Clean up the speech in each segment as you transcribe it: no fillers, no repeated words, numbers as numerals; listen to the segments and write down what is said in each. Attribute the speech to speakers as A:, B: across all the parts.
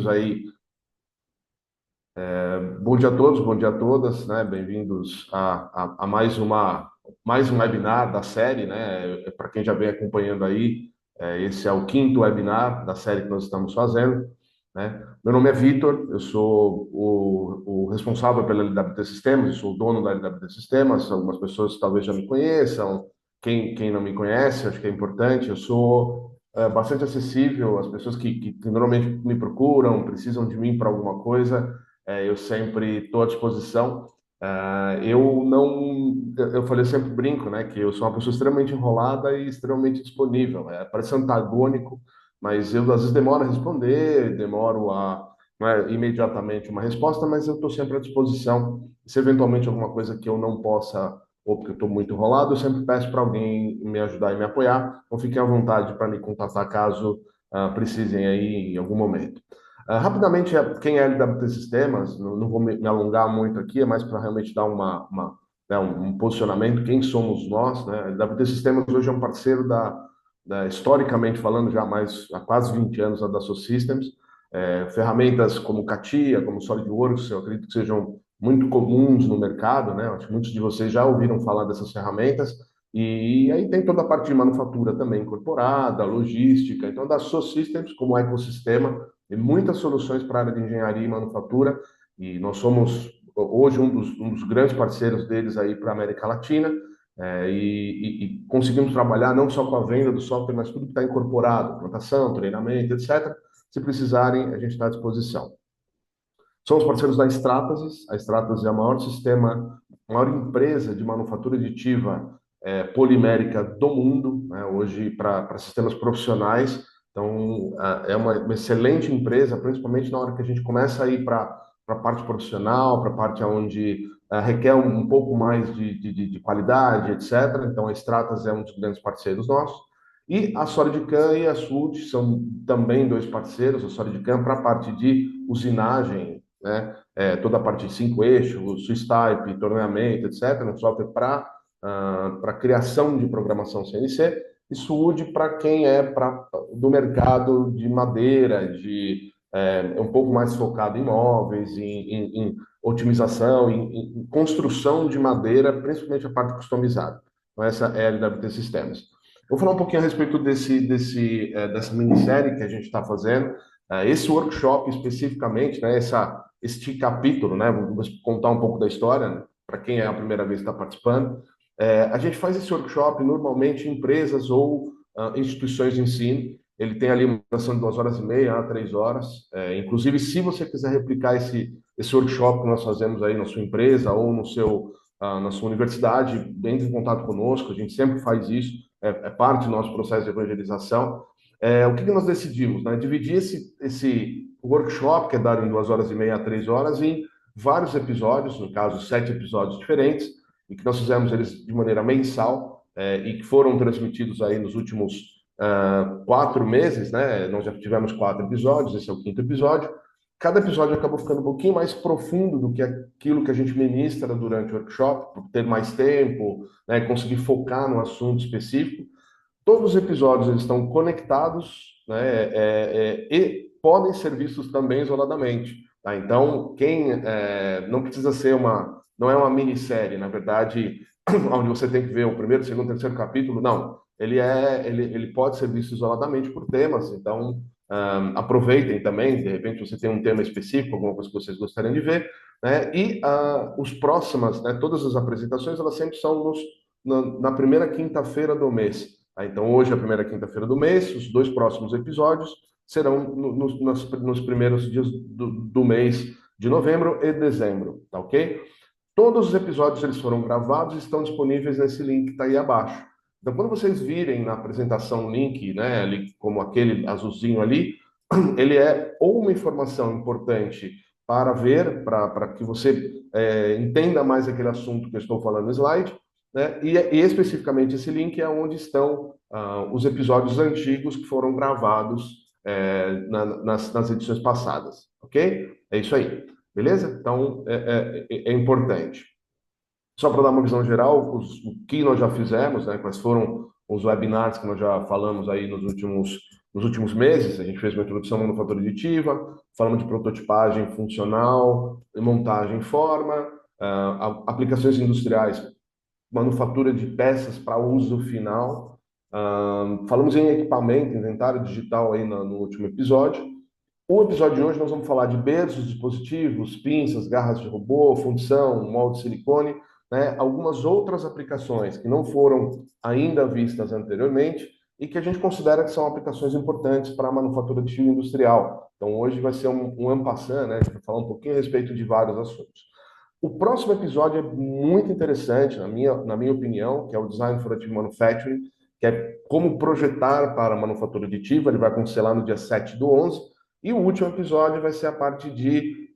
A: aí. Bom dia a todos, bom dia a todas, né? Bem-vindos a mais um webinar da série, né? Para quem já vem acompanhando aí, esse é o quinto webinar da série que nós estamos fazendo, né? Meu nome é Vitor, eu sou o responsável pela LWT Sistemas, eu sou o dono da LWT Sistemas. Algumas pessoas talvez já me conheçam, quem não me conhece, acho que é importante. Eu sou bastante acessível às pessoas que normalmente me procuram, precisam de mim para alguma coisa. Eu sempre estou à disposição. Eu não, eu falei, eu sempre brinco, né, que eu sou uma pessoa extremamente enrolada e extremamente disponível. Parece antagônico, mas eu às vezes demoro a responder, demoro a, não é, imediatamente uma resposta, mas eu estou sempre à disposição. Se eventualmente alguma coisa que eu não possa, ou porque eu estou muito enrolado, eu sempre peço para alguém me ajudar e me apoiar. Então fiquem à vontade para me contatar caso precisem aí em algum momento. Rapidamente, quem é LWT Sistemas, não vou me alongar muito aqui, é mais para realmente dar né, um posicionamento, quem somos nós, né? A LWT Sistemas hoje é um parceiro historicamente falando, já há quase 20 anos, da Dassault Systems. Ferramentas como CATIA, como SolidWorks, eu acredito que sejam muito comuns no mercado, né? Acho que muitos de vocês já ouviram falar dessas ferramentas. E aí tem toda a parte de manufatura também incorporada, logística. Então, da Dassault Systems, como ecossistema, tem muitas soluções para a área de engenharia e manufatura, e nós somos hoje um dos grandes parceiros deles aí para a América Latina, e conseguimos trabalhar não só com a venda do software, mas tudo que está incorporado, plantação, treinamento, etc. Se precisarem, a gente está à disposição. Somos parceiros da Stratasys. A Stratasys é a maior sistema, a maior empresa de manufatura aditiva polimérica do mundo, né, hoje para sistemas profissionais. Então, é uma excelente empresa, principalmente na hora que a gente começa a ir para a parte profissional, para a parte onde requer um pouco mais de qualidade, etc. Então, a Stratasys é um dos grandes parceiros nossos. E a Solidcam e a Sud são também dois parceiros. A Solidcam para a parte de usinagem, né? Toda a parte de cinco eixos, Swiss Type, torneamento, etc. Um software para criação de programação CNC. E Sud para quem do mercado de madeira, um pouco mais focado em móveis, em otimização, em construção de madeira, principalmente a parte customizada. Então, essa é a LWT Systems. Eu vou falar um pouquinho a respeito dessa minissérie que a gente está fazendo. Esse workshop especificamente, né, este capítulo, né, vou contar um pouco da história, né, para quem é a primeira vez que está participando. A gente faz esse workshop normalmente em empresas ou instituições de ensino. Ele tem ali uma duração de 2 horas e meia a 3 horas. Inclusive, se você quiser replicar esse workshop que nós fazemos aí na sua empresa ou na sua universidade, entre em contato conosco. A gente sempre faz isso, é parte do nosso processo de evangelização. O que nós decidimos, né? Dividir esse workshop, que é dado em 2 horas e meia a 3 horas, em vários episódios, no caso, 7 episódios diferentes, e que nós fizemos eles de maneira mensal, e que foram transmitidos aí nos últimos 4 meses, né? Nós já tivemos 4 episódios, esse é o quinto episódio. Cada episódio acabou ficando um pouquinho mais profundo do que aquilo que a gente ministra durante o workshop, por ter mais tempo, né? Conseguir focar no assunto específico. Todos os episódios eles estão conectados, né, e podem ser vistos também isoladamente. Tá? Então, quem não precisa ser não é uma minissérie, na verdade, onde você tem que ver o primeiro, segundo, terceiro capítulo, não. Ele pode ser visto isoladamente por temas. Então, aproveitem também. De repente, você tem um tema específico, alguma coisa que vocês gostariam de ver, né? E os próximas, né, todas as apresentações, elas sempre são na primeira quinta-feira do mês. Então, hoje é a primeira quinta-feira do mês. Os dois próximos episódios serão nos primeiros dias do mês de novembro e dezembro, tá ok? Todos os episódios eles foram gravados e estão disponíveis nesse link que está aí abaixo. Então, quando vocês virem na apresentação o link, né, ali, como aquele azulzinho ali, ele é ou uma informação importante para ver, para que você entenda mais aquele assunto que eu estou falando no slide, né? E especificamente esse link é onde estão os episódios antigos que foram gravados nas edições passadas, ok? É isso aí, beleza? Então, é importante. Só para dar uma visão geral, o que nós já fizemos, né? Quais foram os webinars que nós já falamos aí nos últimos nos últimos meses. A gente fez uma introdução à manufatura aditiva, falamos de prototipagem funcional, montagem em forma, aplicações industriais, manufatura de peças para uso final. Falamos em equipamento, inventário digital aí no último episódio. O episódio de hoje nós vamos falar de berços, dispositivos, pinças, garras de robô, função, molde de silicone, né? Algumas outras aplicações que não foram ainda vistas anteriormente e que a gente considera que são aplicações importantes para a manufatura de fio industrial. Então hoje vai ser um en passant, né? A gente vai falar um pouquinho a respeito de vários assuntos. O próximo episódio é muito interessante, na minha opinião, que é o Design for Additive Manufacturing, que é como projetar para a manufatura aditiva. Ele vai acontecer lá no dia 7/11. E o último episódio vai ser a parte de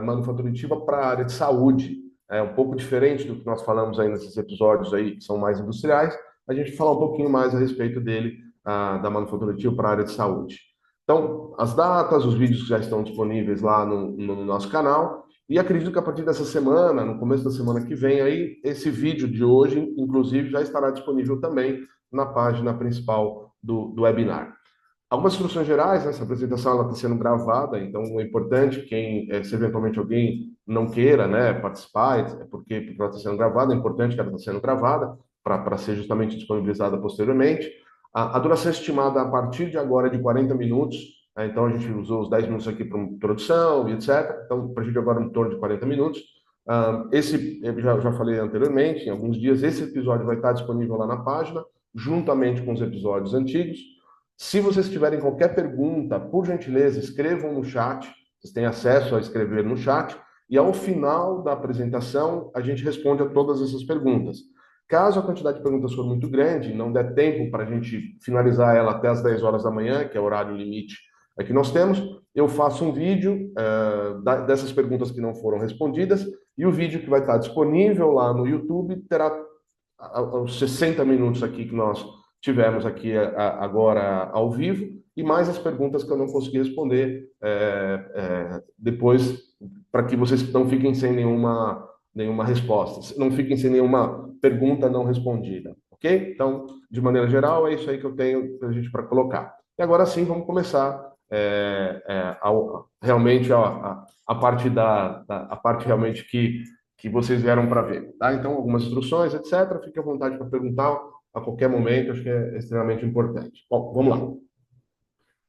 A: manufatura aditiva para a área de saúde. É um pouco diferente do que nós falamos aí nesses episódios aí, que são mais industriais. A gente vai falar um pouquinho mais a respeito dele, da manufatura aditiva para a área de saúde. Então, as datas, os vídeos que já estão disponíveis lá no nosso canal. E acredito que a partir dessa semana, no começo da semana que vem, aí, esse vídeo de hoje, inclusive, já estará disponível também na página principal do webinar. Algumas instruções gerais, né? Essa apresentação está sendo gravada, então é importante se eventualmente alguém não queira, né, participar, porque ela está sendo gravada, é importante que ela está sendo gravada para ser justamente disponibilizada posteriormente. A duração estimada a partir de agora é de 40 minutos, né? Então a gente usou os 10 minutos aqui para introdução e etc. Então, a partir de agora, em torno de 40 minutos. Esse, eu já falei anteriormente, em alguns dias, esse episódio vai estar disponível lá na página, juntamente com os episódios antigos. Se vocês tiverem qualquer pergunta, por gentileza, escrevam no chat. Vocês têm acesso a escrever no chat. E ao final da apresentação, a gente responde a todas essas perguntas. Caso a quantidade de perguntas for muito grande, não der tempo para a gente finalizar ela até as 10 horas da manhã, que é o horário limite que nós temos, eu faço um vídeo dessas perguntas que não foram respondidas, e o vídeo que vai estar disponível lá no YouTube terá os 60 minutos aqui que nós tivemos aqui agora ao vivo, e mais as perguntas que eu não consegui responder depois, para que vocês não fiquem sem nenhuma resposta, não fiquem sem nenhuma pergunta não respondida, ok? Então, de maneira geral, é isso aí que eu tenho para colocar. E agora sim, vamos começar realmente a parte a parte realmente que vocês vieram para ver, tá? Então, algumas instruções, etc. Fique à vontade para perguntar a qualquer momento, acho que é extremamente importante. Bom, vamos lá.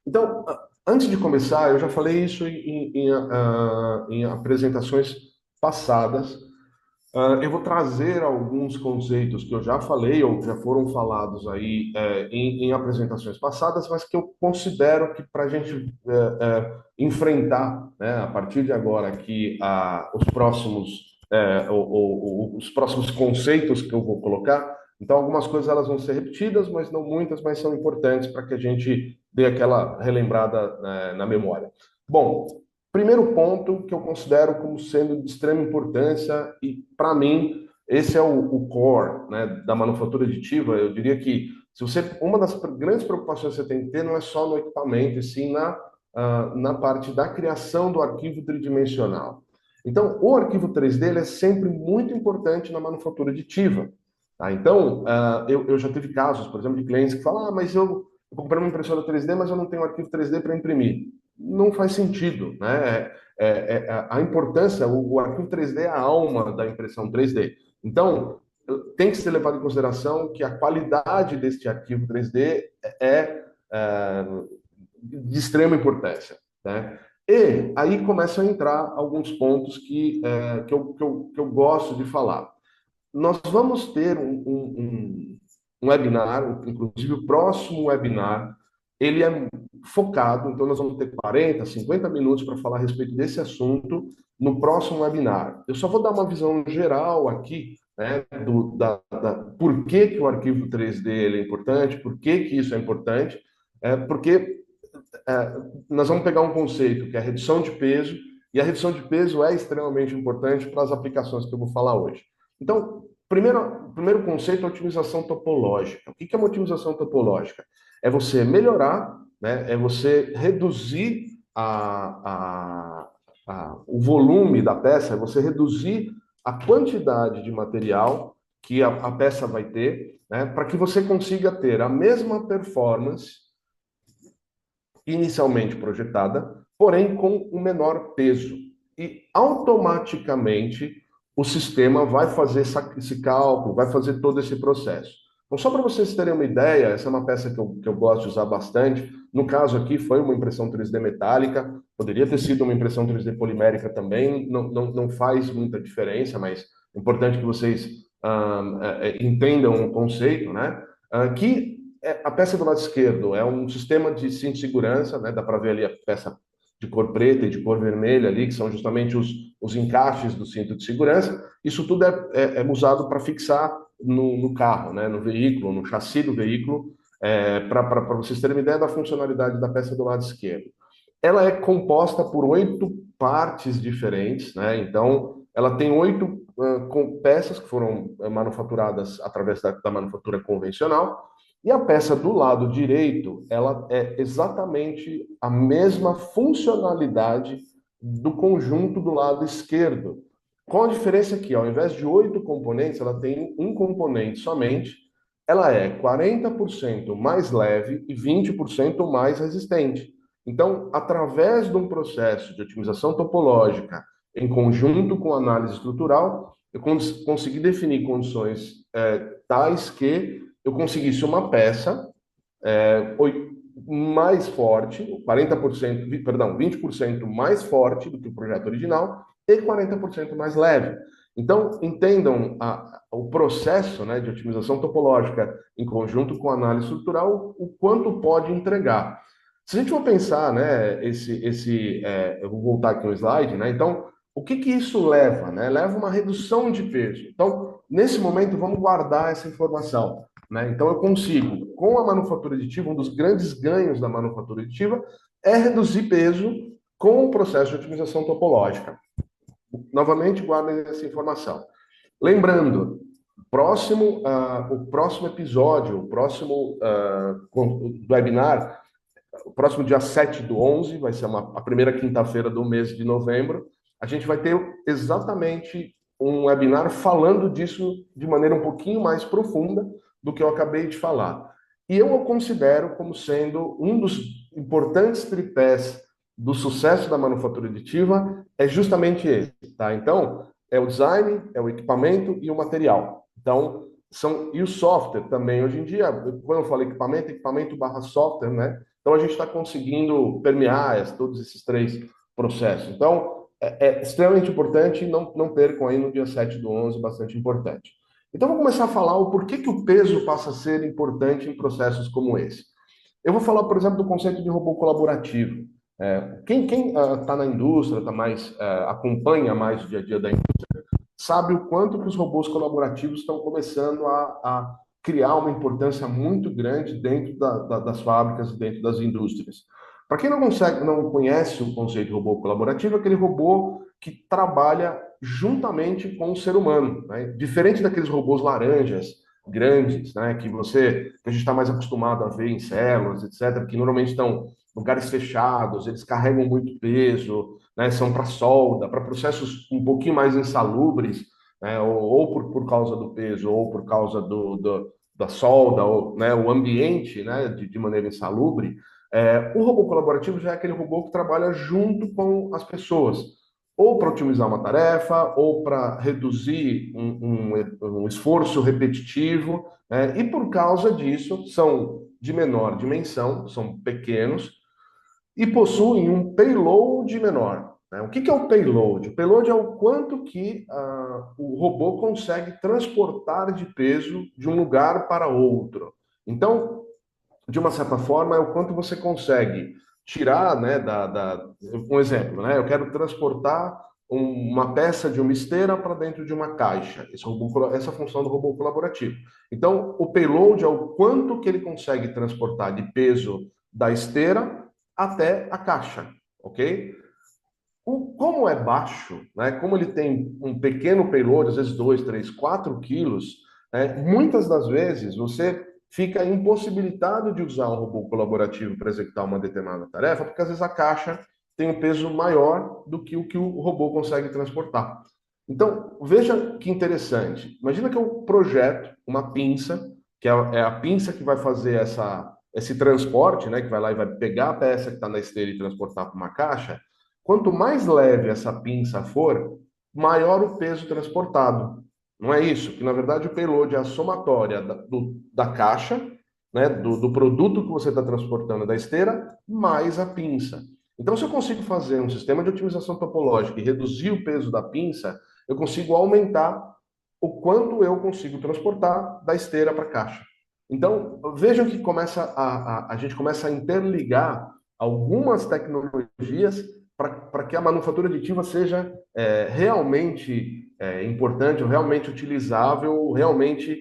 A: Então, antes de começar, eu já falei isso em apresentações passadas. Eu vou trazer alguns conceitos que eu já falei ou já foram falados aí em apresentações passadas, mas que eu considero que para a gente enfrentar, né, a partir de agora aqui os próximos conceitos que eu vou colocar. Então, algumas coisas elas vão ser repetidas, mas não muitas, mas são importantes para que a gente dê aquela relembrada, na memória. Bom, primeiro ponto que eu considero como sendo de extrema importância, e para mim esse é o core, né, da manufatura aditiva. Eu diria que uma das grandes preocupações que você tem que ter não é só no equipamento, e sim na parte da criação do arquivo tridimensional. Então, o arquivo 3D ele é sempre muito importante na manufatura aditiva. Tá? Então, eu já tive casos, por exemplo, de clientes que falam: mas eu comprei uma impressora 3D, mas eu não tenho arquivo 3D para imprimir. Não faz sentido, né? A importância, o arquivo 3D é a alma da impressão 3D. Então, tem que ser levado em consideração que a qualidade deste arquivo 3D é de extrema importância, né? E aí começam a entrar alguns pontos que eu gosto de falar. Nós vamos ter um webinar, inclusive o próximo webinar, ele é focado, então nós vamos ter 40, 50 minutos para falar a respeito desse assunto no próximo webinar. Eu só vou dar uma visão geral aqui, né, por que o arquivo 3D ele é importante, por que isso é importante, porque nós vamos pegar um conceito que é a redução de peso, e a redução de peso é extremamente importante para as aplicações que eu vou falar hoje. Então, primeiro conceito é a otimização topológica. O que é uma otimização topológica? É você melhorar, né, é você reduzir o volume da peça, é você reduzir a quantidade de material que a peça vai ter, né, para que você consiga ter a mesma performance inicialmente projetada, porém com um menor peso. E automaticamente o sistema vai fazer esse cálculo, vai fazer todo esse processo. Então, só para vocês terem uma ideia, essa é uma peça que eu gosto de usar bastante. No caso aqui, foi uma impressão 3D metálica, poderia ter sido uma impressão 3D polimérica também, não faz muita diferença, mas é importante que vocês entendam o conceito, né? A peça do lado esquerdo é um sistema de cinto de segurança, né? Dá para ver ali a peça de cor preta e de cor vermelha ali, que são justamente os encaixes do cinto de segurança. Isso tudo é usado para fixar no carro, né? No veículo, no chassi do veículo, para vocês terem uma ideia da funcionalidade da peça do lado esquerdo. Ela é composta por 8 partes diferentes, né? Então, ela tem 8 peças que foram manufaturadas através da manufatura convencional. E a peça do lado direito, ela é exatamente a mesma funcionalidade do conjunto do lado esquerdo. Com a diferença que, ao invés de 8 componentes, ela tem um componente somente. Ela é 40% mais leve e 20% mais resistente. Então, através de um processo de otimização topológica, em conjunto com análise estrutural, eu consegui definir condições tais que eu conseguisse uma peça mais forte, 40%, perdão, 20% mais forte do que o projeto original e 40% mais leve. Então, entendam o processo, né, de otimização topológica em conjunto com análise estrutural, o quanto pode entregar. Se a gente for pensar, né, eu vou voltar aqui no slide, né? Então, o que isso leva, né? Leva uma redução de peso. Então, nesse momento, vamos guardar essa informação, né? Então, eu consigo, com a manufatura aditiva, um dos grandes ganhos da manufatura aditiva é reduzir peso com o processo de otimização topológica. Novamente, guardem essa informação. Lembrando, o próximo episódio, o próximo webinar, o próximo dia 7/11, vai ser a primeira quinta-feira do mês de novembro, a gente vai ter exatamente um webinar falando disso de maneira um pouquinho mais profunda do que eu acabei de falar. E eu o considero como sendo um dos importantes tripés do sucesso da manufatura aditiva, é justamente esse, tá? Então, é o design, é o equipamento e o material. Então, e o software também, hoje em dia, quando eu falo equipamento barra software, né? Então, a gente está conseguindo permear todos esses 3 processos. Então, é extremamente importante, não percam aí no dia 7/11, bastante importante. Então, vou começar a falar o porquê que o peso passa a ser importante em processos como esse. Eu vou falar, por exemplo, do conceito de robô colaborativo. Quem está na indústria, acompanha mais o dia a dia da indústria, sabe o quanto que os robôs colaborativos estão começando a criar uma importância muito grande dentro das fábricas, dentro das indústrias. Para quem não conhece o conceito de robô colaborativo, é aquele robô que trabalha juntamente com o ser humano, né? Diferente daqueles robôs laranjas grandes, né? Que a gente está mais acostumado a ver em células, etc., que normalmente estão em lugares fechados, eles carregam muito peso, né? São para solda, para processos um pouquinho mais insalubres, né? Ou por causa do peso, ou por causa da solda, ou, né? O ambiente, né? De maneira insalubre. O robô colaborativo já é aquele robô que trabalha junto com as pessoas, ou para otimizar uma tarefa, ou para reduzir um esforço repetitivo, né? E por causa disso, são de menor dimensão, são pequenos, e possuem um payload menor, né? O que é o payload? O payload é o quanto que o robô consegue transportar de peso de um lugar para outro. Então, de uma certa forma, é o quanto você consegue tirar, né, um exemplo, né? Eu quero transportar uma peça de uma esteira para dentro de uma caixa. Essa é a função do robô colaborativo. Então, o payload é o quanto que ele consegue transportar de peso da esteira até a caixa, ok? Como é baixo, né? Como ele tem um pequeno payload, às vezes 2, 3, 4 quilos, né? Muitas das vezes você fica impossibilitado de usar um robô colaborativo para executar uma determinada tarefa, porque às vezes a caixa tem um peso maior do que o robô consegue transportar. Então, veja que interessante. Imagina que eu projeto uma pinça, que é a pinça que vai fazer esse transporte, né, que vai lá e vai pegar a peça que está na esteira e transportar para uma caixa, quanto mais leve essa pinça for, maior o peso transportado. Não é isso? Que na verdade o payload é a somatória da caixa, né, do produto que você está transportando da esteira, mais a pinça. Então, se eu consigo fazer um sistema de otimização topológica e reduzir o peso da pinça, eu consigo aumentar o quanto eu consigo transportar da esteira para a caixa. Então, vejam que a gente começa a interligar algumas tecnologias para que a manufatura aditiva seja realmente importante, ou realmente utilizável, ou realmente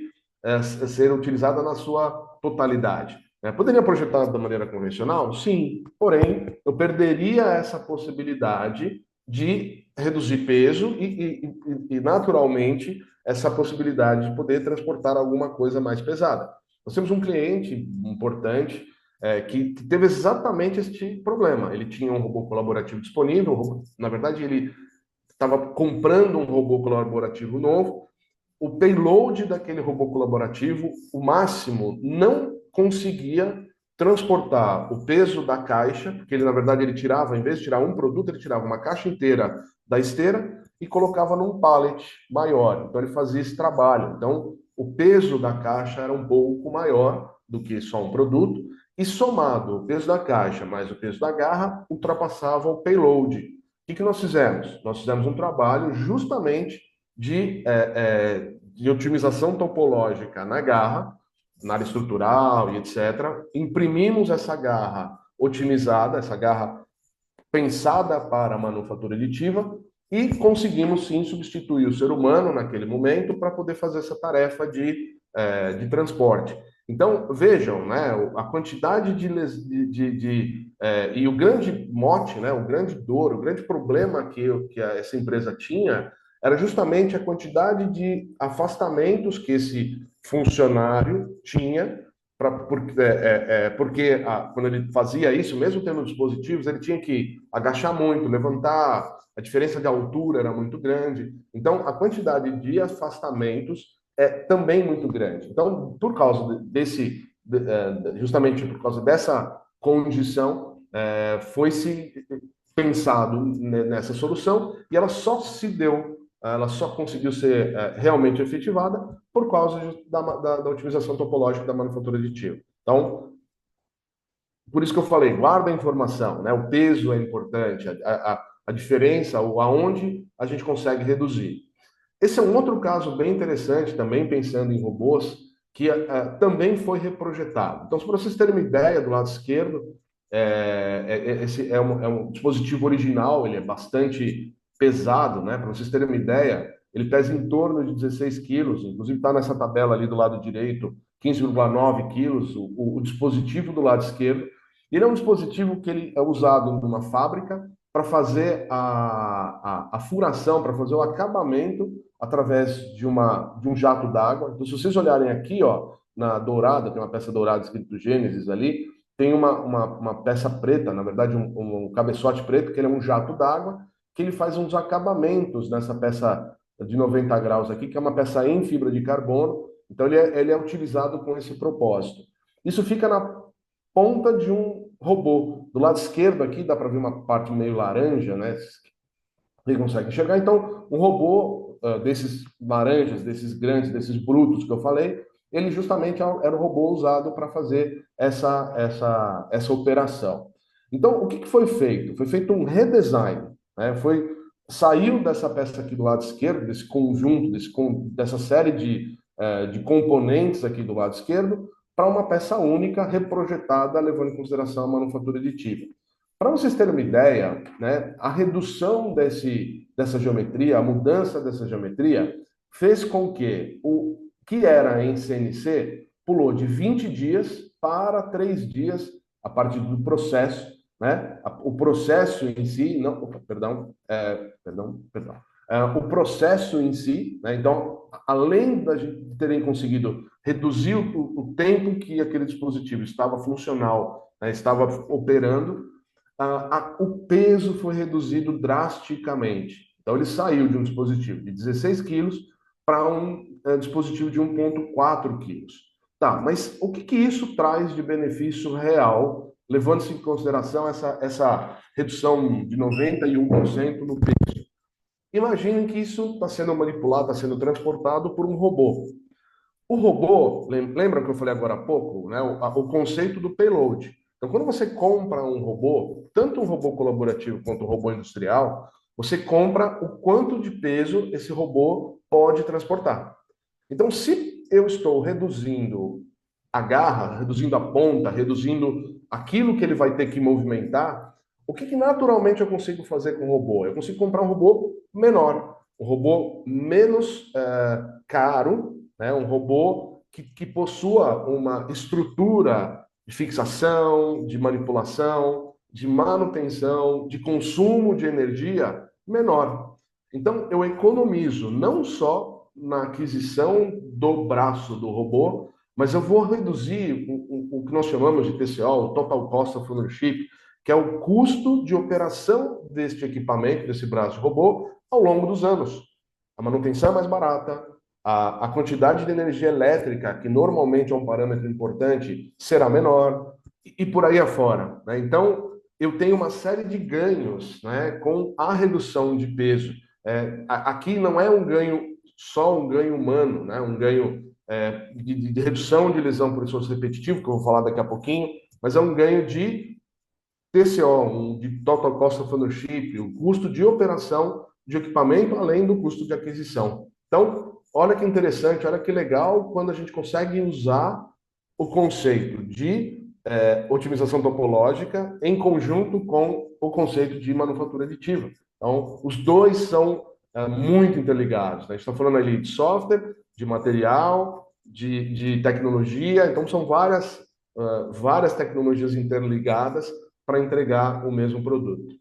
A: ser utilizada na sua totalidade. Poderia projetar da maneira convencional? Sim, porém, eu perderia essa possibilidade de reduzir peso e naturalmente, essa possibilidade de poder transportar alguma coisa mais pesada. Nós temos um cliente importante que teve exatamente este problema. Ele tinha um robô colaborativo disponível, na verdade, ele estava comprando um robô colaborativo novo. O payload daquele robô colaborativo, o máximo, não conseguia transportar o peso da caixa, porque ele, na verdade, ele tirava, em vez de tirar um produto, ele tirava uma caixa inteira da esteira e colocava num pallet maior. Então, ele fazia esse trabalho. Então, o peso da caixa era um pouco maior do que só um produto, e somado o peso da caixa mais o peso da garra, ultrapassava o payload. O que nós fizemos? Nós fizemos um trabalho justamente de otimização topológica na garra, na área estrutural e etc. Imprimimos essa garra otimizada, essa garra pensada para a manufatura aditiva, e conseguimos sim substituir o ser humano naquele momento para poder fazer essa tarefa de transporte. Então, vejam, né, a quantidade e o grande mote, né, o grande dor, o grande problema que essa empresa tinha era justamente a quantidade de afastamentos que esse funcionário tinha, porque quando ele fazia isso, mesmo tendo dispositivos, ele tinha que agachar muito, levantar, a diferença de altura era muito grande. Então, a quantidade de afastamentos é também muito grande. Então, por causa justamente por causa dessa condição, foi-se pensado nessa solução e ela só conseguiu ser realmente efetivada por causa da otimização topológica da manufatura aditiva. Então, por isso que eu falei, guarda a informação, né? O peso é importante, a diferença, ou aonde a gente consegue reduzir. Esse é um outro caso bem interessante, também pensando em robôs, que também foi reprojetado. Então, para vocês terem uma ideia, do lado esquerdo, esse é um dispositivo original, ele é bastante pesado, né? Para vocês terem uma ideia, ele pesa em torno de 16 quilos, inclusive está nessa tabela ali do lado direito, 15,9 quilos, o dispositivo do lado esquerdo. Ele é um dispositivo que ele é usado numa fábrica para fazer a furação, para fazer o acabamento através de um jato d'água. Então, se vocês olharem aqui, ó, na dourada, tem uma peça dourada escrito Gênesis ali, tem uma peça preta, na verdade, um cabeçote preto, que ele é um jato d'água, que ele faz uns acabamentos nessa peça de 90 graus aqui, que é uma peça em fibra de carbono. Então, ele é utilizado com esse propósito. Isso fica na ponta de um robô. Do lado esquerdo aqui, dá para ver uma parte meio laranja, né? Ele consegue enxergar. Então, um robô desses laranjas, desses grandes, desses brutos que eu falei, ele justamente era o robô usado para fazer essa operação. Então, o que foi feito? Foi feito um redesign, né? Saiu dessa peça aqui do lado esquerdo, desse conjunto, dessa série de componentes aqui do lado esquerdo, para uma peça única, reprojetada, levando em consideração a manufatura aditiva. Para vocês terem uma ideia, né, a redução dessa geometria, a mudança dessa geometria, fez com que o que era em CNC pulou de 20 dias para 3 dias a partir do processo, né? O processo em si, não, perdão. O processo em si, né? Então, além de terem conseguido reduzir o tempo que aquele dispositivo estava funcional, né, estava operando, o peso foi reduzido drasticamente. Então, ele saiu de um dispositivo de 16 quilos para um dispositivo de 1,4 quilos. Tá, mas o que que isso traz de benefício real, levando-se em consideração essa redução de 91% no peso? Imaginem que isso está sendo manipulado, está sendo transportado por um robô. O robô, lembra que eu falei agora há pouco, né? O conceito do payload. Então, quando você compra um robô, tanto um robô colaborativo quanto um robô industrial, você compra o quanto de peso esse robô pode transportar. Então, se eu estou reduzindo a garra, reduzindo a ponta, reduzindo aquilo que ele vai ter que movimentar, o que, que naturalmente eu consigo fazer com o robô? Eu consigo comprar um robô menor, um robô menos caro, né? Um robô que possua uma estrutura de fixação, de manipulação, de manutenção, de consumo de energia menor. Então, eu economizo não só na aquisição do braço do robô, mas eu vou reduzir o que nós chamamos de TCO, o Total Cost of Ownership, que é o custo de operação deste equipamento, desse braço de robô, ao longo dos anos. A manutenção é mais barata, a quantidade de energia elétrica, que normalmente é um parâmetro importante, será menor, e por aí afora, né? Então, eu tenho uma série de ganhos, né, com a redução de peso. Aqui não é um ganho só um ganho humano, né, um ganho de redução de lesão por esforço repetitivo, que eu vou falar daqui a pouquinho, mas é um ganho de TCO, de Total Cost of Ownership, o custo de operação de equipamento, além do custo de aquisição. Então, olha que interessante, olha que legal quando a gente consegue usar o conceito de otimização topológica em conjunto com o conceito de manufatura aditiva. Então, os dois são muito interligados, né? A gente está falando ali de software, de material, de tecnologia, então são várias tecnologias interligadas para entregar o mesmo produto.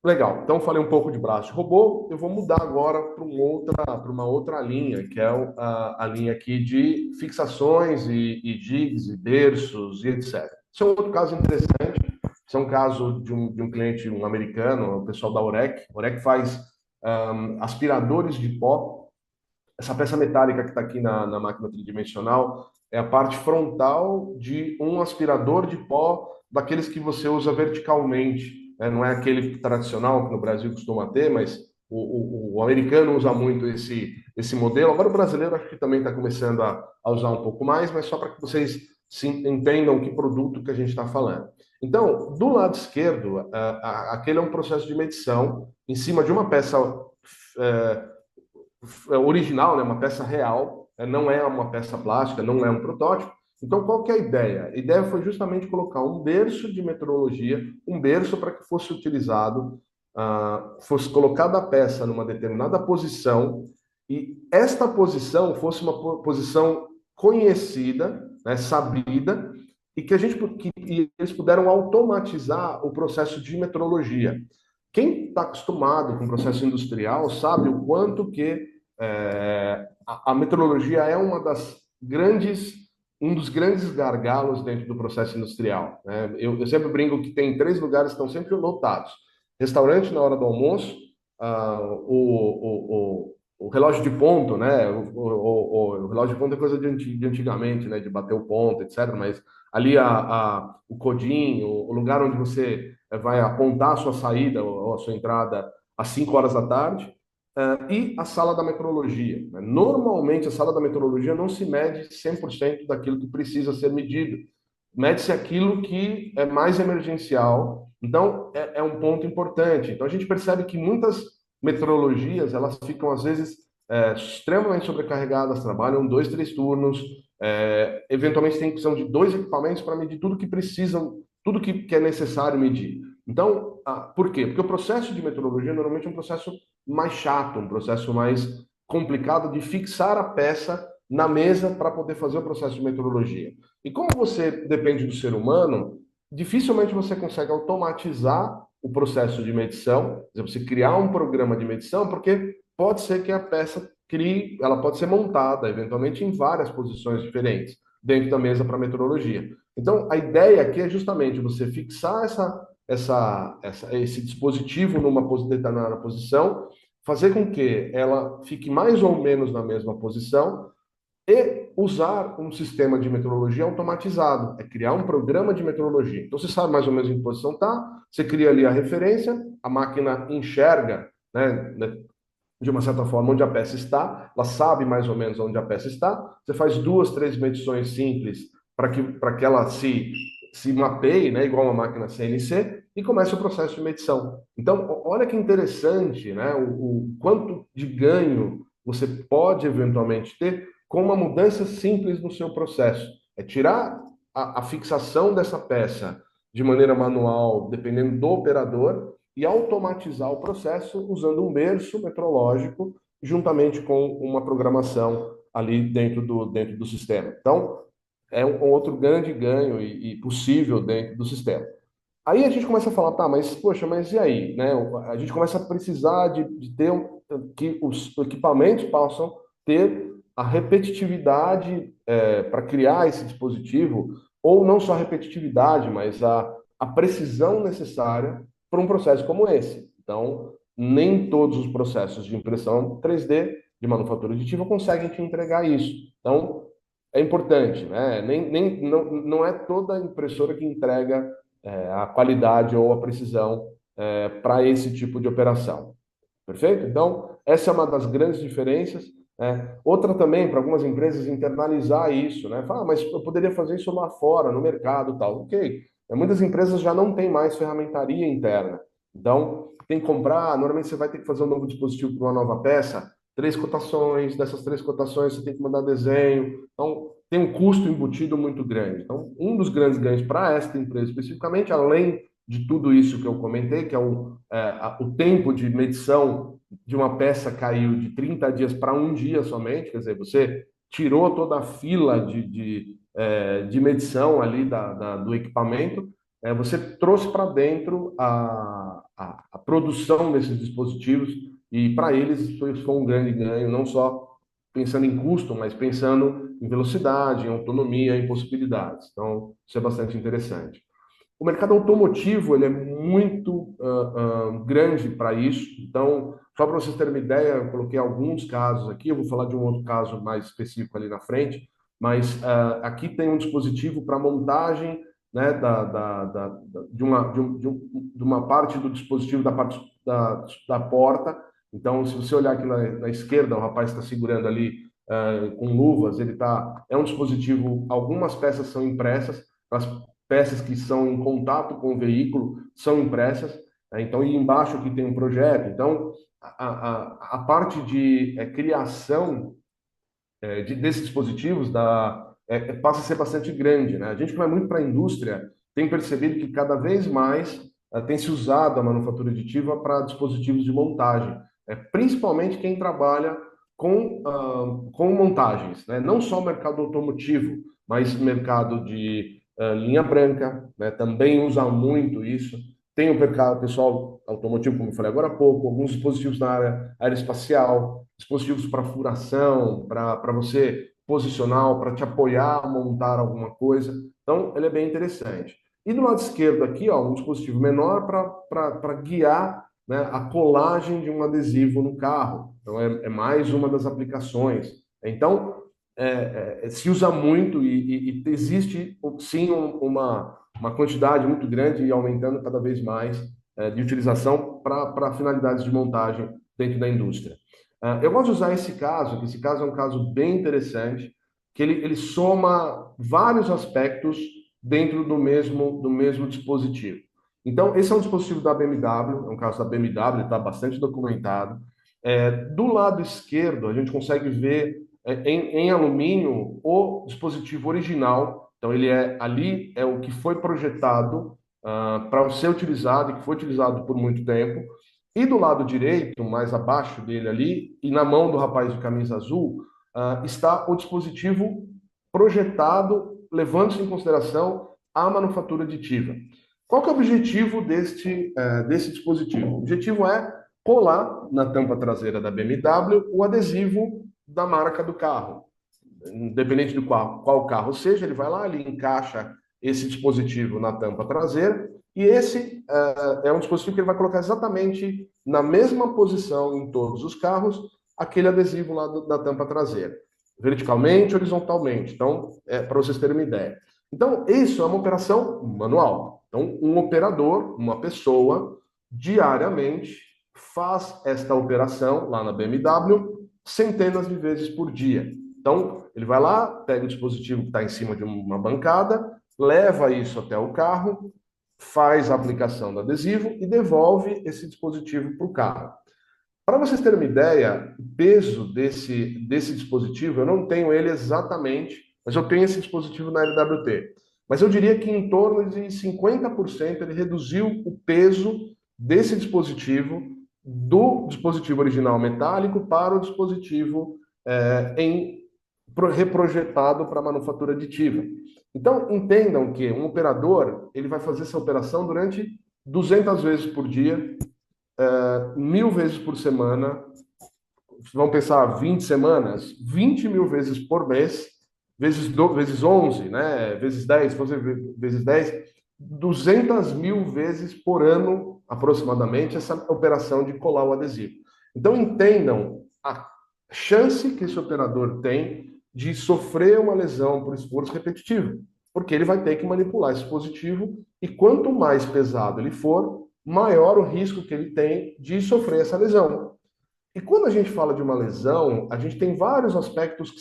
A: Legal, então falei um pouco de braço de robô, eu vou mudar agora para uma outra linha, que é a linha aqui de fixações e jigs e berços e etc. Esse é um outro caso interessante, esse é um caso de um cliente, um americano, o pessoal da Orec. A Orec faz aspiradores de pó. Essa peça metálica que está aqui na máquina tridimensional é a parte frontal de um aspirador de pó daqueles que você usa verticalmente, né? Não é aquele tradicional que no Brasil costuma ter, mas o americano usa muito esse modelo. Agora o brasileiro acho que também está começando a usar um pouco mais, mas só para que vocês entendam que produto que a gente está falando. Então, do lado esquerdo, aquele é um processo de medição em cima de uma peça original, né, uma peça real, não é uma peça plástica, não é um protótipo. Então, qual que é a ideia? A ideia foi justamente colocar um berço de metrologia, um berço para que fosse utilizado, fosse colocada a peça numa determinada posição e esta posição fosse uma posição conhecida, né, sabida, e que eles puderam automatizar o processo de metrologia. Quem está acostumado com o processo industrial sabe o quanto que a metrologia é um dos grandes gargalos dentro do processo industrial, né? Eu sempre brinco que tem três lugares que estão sempre lotados: restaurante na hora do almoço, o relógio de ponto, né? O relógio de ponto é coisa de antigamente, né? De bater o ponto, etc. Mas ali o CODIN, o lugar onde você vai apontar a sua saída ou a sua entrada às 5 horas da tarde, e a sala da metrologia, né? Normalmente, a sala da metrologia não se mede 100% daquilo que precisa ser medido. Mede-se aquilo que é mais emergencial. Então, é um ponto importante. Então, a gente percebe que muitas metrologias, elas ficam, às vezes, extremamente sobrecarregadas, trabalham 2, 3 turnos, eventualmente tem precisão de 2 equipamentos para medir tudo que precisam, tudo que é necessário medir. Então, por quê? Porque o processo de metrologia normalmente é um processo mais chato, um processo mais complicado de fixar a peça na mesa para poder fazer o processo de metrologia. E como você depende do ser humano, dificilmente você consegue automatizar o processo de medição, por exemplo, você criar um programa de medição, porque pode ser que a peça ela pode ser montada eventualmente em várias posições diferentes dentro da mesa para metrologia. Então, a ideia aqui é justamente você fixar esse dispositivo numa determinada posição, fazer com que ela fique mais ou menos na mesma posição, e usar um sistema de metrologia automatizado, é criar um programa de metrologia. Então você sabe mais ou menos em que posição está, você cria ali a referência, a máquina enxerga, né, de uma certa forma onde a peça está, ela sabe mais ou menos onde a peça está, você faz duas, três medições simples para que ela se mapeie, né, igual uma máquina CNC, e começa o processo de medição. Então, olha que interessante, né, o quanto de ganho você pode eventualmente ter com uma mudança simples no seu processo. É tirar a fixação dessa peça de maneira manual, dependendo do operador, e automatizar o processo usando um berço metrológico juntamente com uma programação ali dentro do sistema. Então, é um outro grande ganho e possível dentro do sistema. Aí a gente começa a falar, tá, mas poxa, mas e aí, né? A gente começa a precisar de ter que os equipamentos possam ter a repetitividade para criar esse dispositivo, ou não só a repetitividade, mas a precisão necessária para um processo como esse. Então, nem todos os processos de impressão 3D de manufatura aditiva conseguem te entregar isso. Então, é importante, né? Não é toda impressora que entrega a qualidade ou a precisão para esse tipo de operação. Perfeito? Então, essa é uma das grandes diferenças. Outra também, para algumas empresas, internalizar isso, né? Fala, mas eu poderia fazer isso lá fora, no mercado, tal. Ok. Muitas empresas já não têm mais ferramentaria interna. Então, tem que comprar, normalmente você vai ter que fazer um novo dispositivo para uma nova peça, três cotações, dessas três cotações você tem que mandar desenho. Então, tem um custo embutido muito grande. Então, um dos grandes ganhos para esta empresa especificamente, além de tudo isso que eu comentei, que é o tempo de medição de uma peça caiu de 30 dias para um dia somente, quer dizer, você tirou toda a fila de medição ali do equipamento, você trouxe para dentro a produção desses dispositivos e para eles isso foi um grande ganho, não só pensando em custo, mas pensando em velocidade, em autonomia, em possibilidades. Então, isso é bastante interessante. O mercado automotivo ele é muito grande para isso. Então, só para vocês terem uma ideia, eu coloquei alguns casos aqui. Eu vou falar de um outro caso mais específico ali na frente, mas aqui tem um dispositivo para montagem, né, de uma parte do dispositivo da parte da porta. Então, se você olhar aqui na esquerda, o rapaz está segurando ali com luvas. É um dispositivo. Algumas peças são impressas. As peças que são em contato com o veículo são impressas, né? Então, e embaixo aqui tem um projeto. Então, a parte de criação desses dispositivos passa a ser bastante grande, né? A gente que vai muito para a indústria tem percebido que cada vez mais tem se usado a manufatura aditiva para dispositivos de montagem, principalmente quem trabalha com montagens, né? Não só o mercado automotivo, mas mercado de linha branca, né? Também usa muito isso. Tem o mercado pessoal automotivo, como eu falei agora há pouco, alguns dispositivos na área aeroespacial, dispositivos para furação, para você posicionar, para te apoiar a montar alguma coisa. Então, ele é bem interessante. E do lado esquerdo aqui, ó, um dispositivo menor para guiar, né, a colagem de um adesivo no carro. Então, é mais uma das aplicações. Então, se usa muito e existe, sim, uma quantidade muito grande e aumentando cada vez mais de utilização para finalidades de montagem dentro da indústria. Eu gosto de usar esse caso, que esse caso é um caso bem interessante, que ele soma vários aspectos dentro do mesmo dispositivo. Então, esse é um dispositivo da BMW, é um caso da BMW, está bastante documentado. Do lado esquerdo, a gente consegue ver em alumínio o dispositivo original. Então, ali é o que foi projetado para ser utilizado e que foi utilizado por muito tempo. E do lado direito, mais abaixo dele ali, e na mão do rapaz de camisa azul, está o dispositivo projetado, levando-se em consideração a manufatura aditiva. Qual que é o objetivo desse dispositivo? O objetivo é colar na tampa traseira da BMW o adesivo da marca do carro. Independente de qual carro seja, ele vai lá, ele encaixa esse dispositivo na tampa traseira e esse é um dispositivo que ele vai colocar exatamente na mesma posição em todos os carros, aquele adesivo lá da tampa traseira. verticalmente, horizontalmente. Então, para vocês terem uma ideia. Então, isso é uma operação manual. Então, um operador, uma pessoa, diariamente faz esta operação lá na BMW centenas de vezes por dia. Então, ele vai lá, pega o dispositivo que está em cima de uma bancada, leva isso até o carro, faz a aplicação do adesivo e devolve esse dispositivo para o carro. Para vocês terem uma ideia, o peso desse dispositivo, eu não tenho ele exatamente, mas eu tenho esse dispositivo na LWT. Mas eu diria que em torno de 50% ele reduziu o peso desse dispositivo, do dispositivo original metálico para o dispositivo reprojetado para manufatura aditiva. Então, entendam que um operador ele vai fazer essa operação durante 200 vezes por dia, 1.000 vezes por semana, vamos pensar 20 semanas, 20 mil vezes por mês, vezes 11, né? Vezes 10, fazer vezes 10, 200 mil vezes por ano, aproximadamente, essa operação de colar o adesivo. Então, entendam a chance que esse operador tem de sofrer uma lesão por esforço repetitivo, porque ele vai ter que manipular esse dispositivo e quanto mais pesado ele for, maior o risco que ele tem de sofrer essa lesão. E quando a gente fala de uma lesão, a gente tem vários aspectos que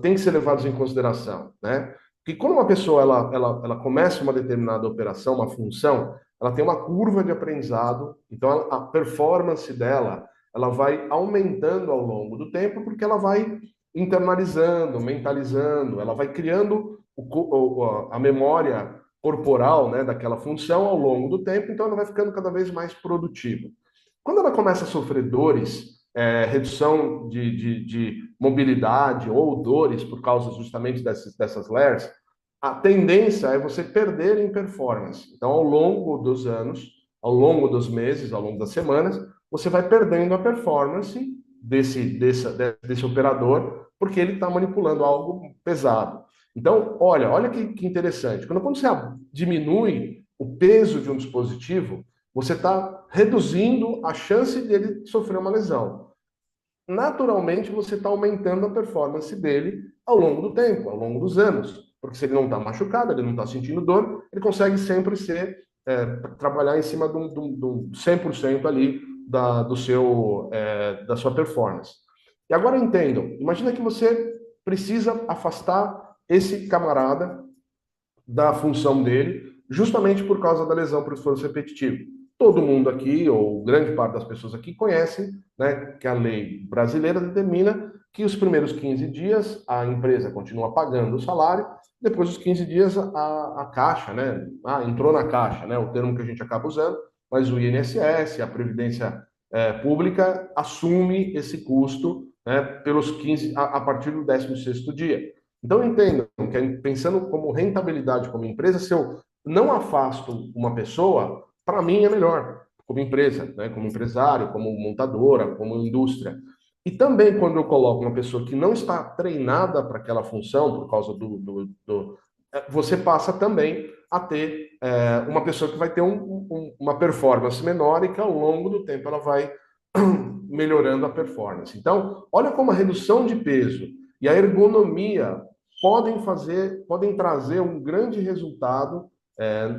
A: têm que ser levados em consideração, né? Porque quando uma pessoa ela começa uma determinada operação, uma função, ela tem uma curva de aprendizado, então a performance dela ela vai aumentando ao longo do tempo, porque ela vai internalizando, mentalizando, ela vai criando a memória corporal, né, daquela função ao longo do tempo, então ela vai ficando cada vez mais produtiva. Quando ela começa a sofrer dores, redução de mobilidade ou dores por causa justamente dessas LERs, a tendência é você perder em performance. Então, ao longo dos anos, ao longo dos meses, ao longo das semanas, você vai perdendo a performance desse operador, porque ele está manipulando algo pesado. Então, olha que interessante. Quando você diminui o peso de um dispositivo, você está reduzindo a chance dele sofrer uma lesão. Naturalmente, você está aumentando a performance dele ao longo do tempo, ao longo dos anos. Porque se ele não está machucado, ele não está sentindo dor, ele consegue sempre trabalhar em cima de um 100% ali da sua performance. E agora entendam, imagina que você precisa afastar esse camarada da função dele, justamente por causa da lesão por esforço repetitivo. Todo mundo aqui, ou grande parte das pessoas aqui, conhecem, né, que a lei brasileira determina que os primeiros 15 dias a empresa continua pagando o salário, depois dos 15 dias a caixa, né, entrou na caixa, né, o termo que a gente acaba usando, mas o INSS, a Previdência Pública, assume esse custo, né, pelos 15, a partir do 16º dia. Então, entendam que pensando como rentabilidade como empresa, se eu não afasto uma pessoa, para mim é melhor, como empresa, né? Como empresário, como montadora, como indústria. E também quando eu coloco uma pessoa que não está treinada para aquela função, por causa você passa também a ter uma pessoa que vai ter uma performance menor e que ao longo do tempo ela vai melhorando a performance. Então, olha como a redução de peso e a ergonomia podem trazer um grande resultado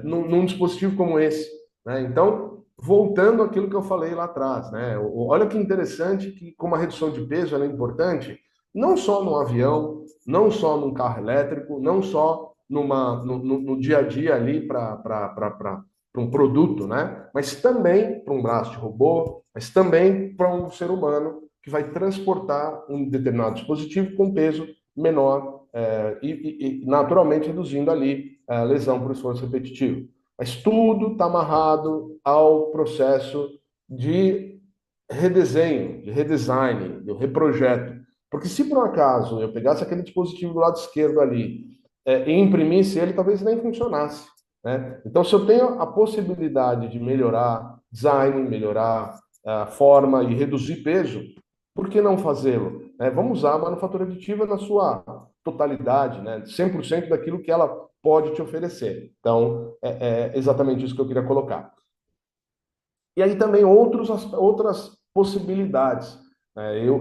A: num dispositivo como esse, né? Então, voltando àquilo que eu falei lá atrás, né? Olha que interessante que como a redução de peso é importante, não só no avião, não só num carro elétrico, não só no dia a dia ali para um produto, né? Mas também para um braço de robô, mas também para um ser humano que vai transportar um determinado dispositivo com peso menor e naturalmente reduzindo ali a lesão por esforço repetitivo. Mas tudo está amarrado ao processo de redesenho, de redesign, de reprojeto. Porque se por um acaso eu pegasse aquele dispositivo do lado esquerdo ali e imprimisse ele, talvez nem funcionasse, né? Então, se eu tenho a possibilidade de melhorar design, melhorar a forma e reduzir peso, por que não fazê-lo? Vamos usar a manufatura aditiva na sua totalidade, né? 100% daquilo que ela pode te oferecer. Então, é exatamente isso que eu queria colocar. E aí também outras possibilidades.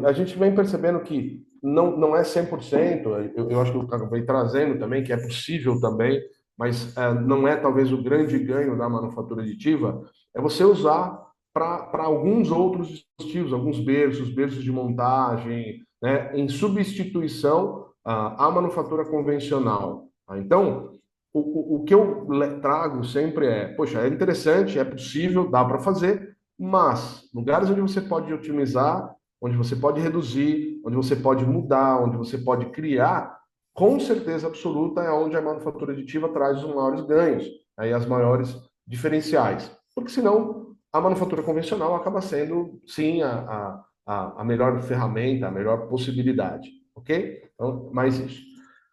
A: A gente vem percebendo que não é 100%, eu acho que eu acabei trazendo também, que é possível também, mas não é talvez o grande ganho da manufatura aditiva, é você usar para alguns outros dispositivos, alguns berços de montagem, né, em substituição à manufatura convencional. Tá? Então, o que eu trago sempre é, poxa, é interessante, é possível, dá para fazer, mas lugares onde você pode otimizar, onde você pode reduzir, onde você pode mudar, onde você pode criar, com certeza absoluta é onde a manufatura aditiva traz os maiores ganhos, aí as maiores diferenciais. Porque senão a manufatura convencional acaba sendo, sim, a melhor ferramenta, a melhor possibilidade, ok? Então, mais isso.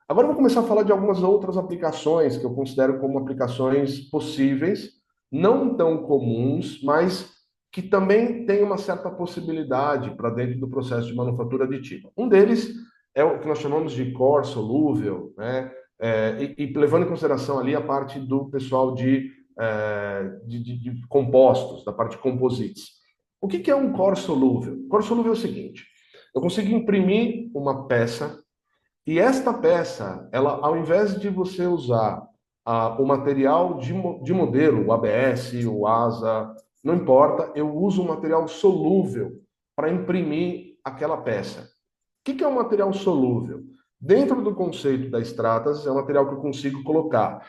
A: Agora eu vou começar a falar de algumas outras aplicações que eu considero como aplicações possíveis, não tão comuns, mas que também tem uma certa possibilidade para dentro do processo de manufatura aditiva. Um deles é o que nós chamamos de core solúvel, né? E levando em consideração ali a parte do pessoal de compostos, da parte de composites. O que é um core solúvel? Core solúvel é o seguinte: eu consigo imprimir uma peça e esta peça, ela, ao invés de você usar o material de modelo, o ABS, o ASA, não importa, eu uso um material solúvel para imprimir aquela peça. O que é um material solúvel? Dentro do conceito da Stratas, é um material que eu consigo colocar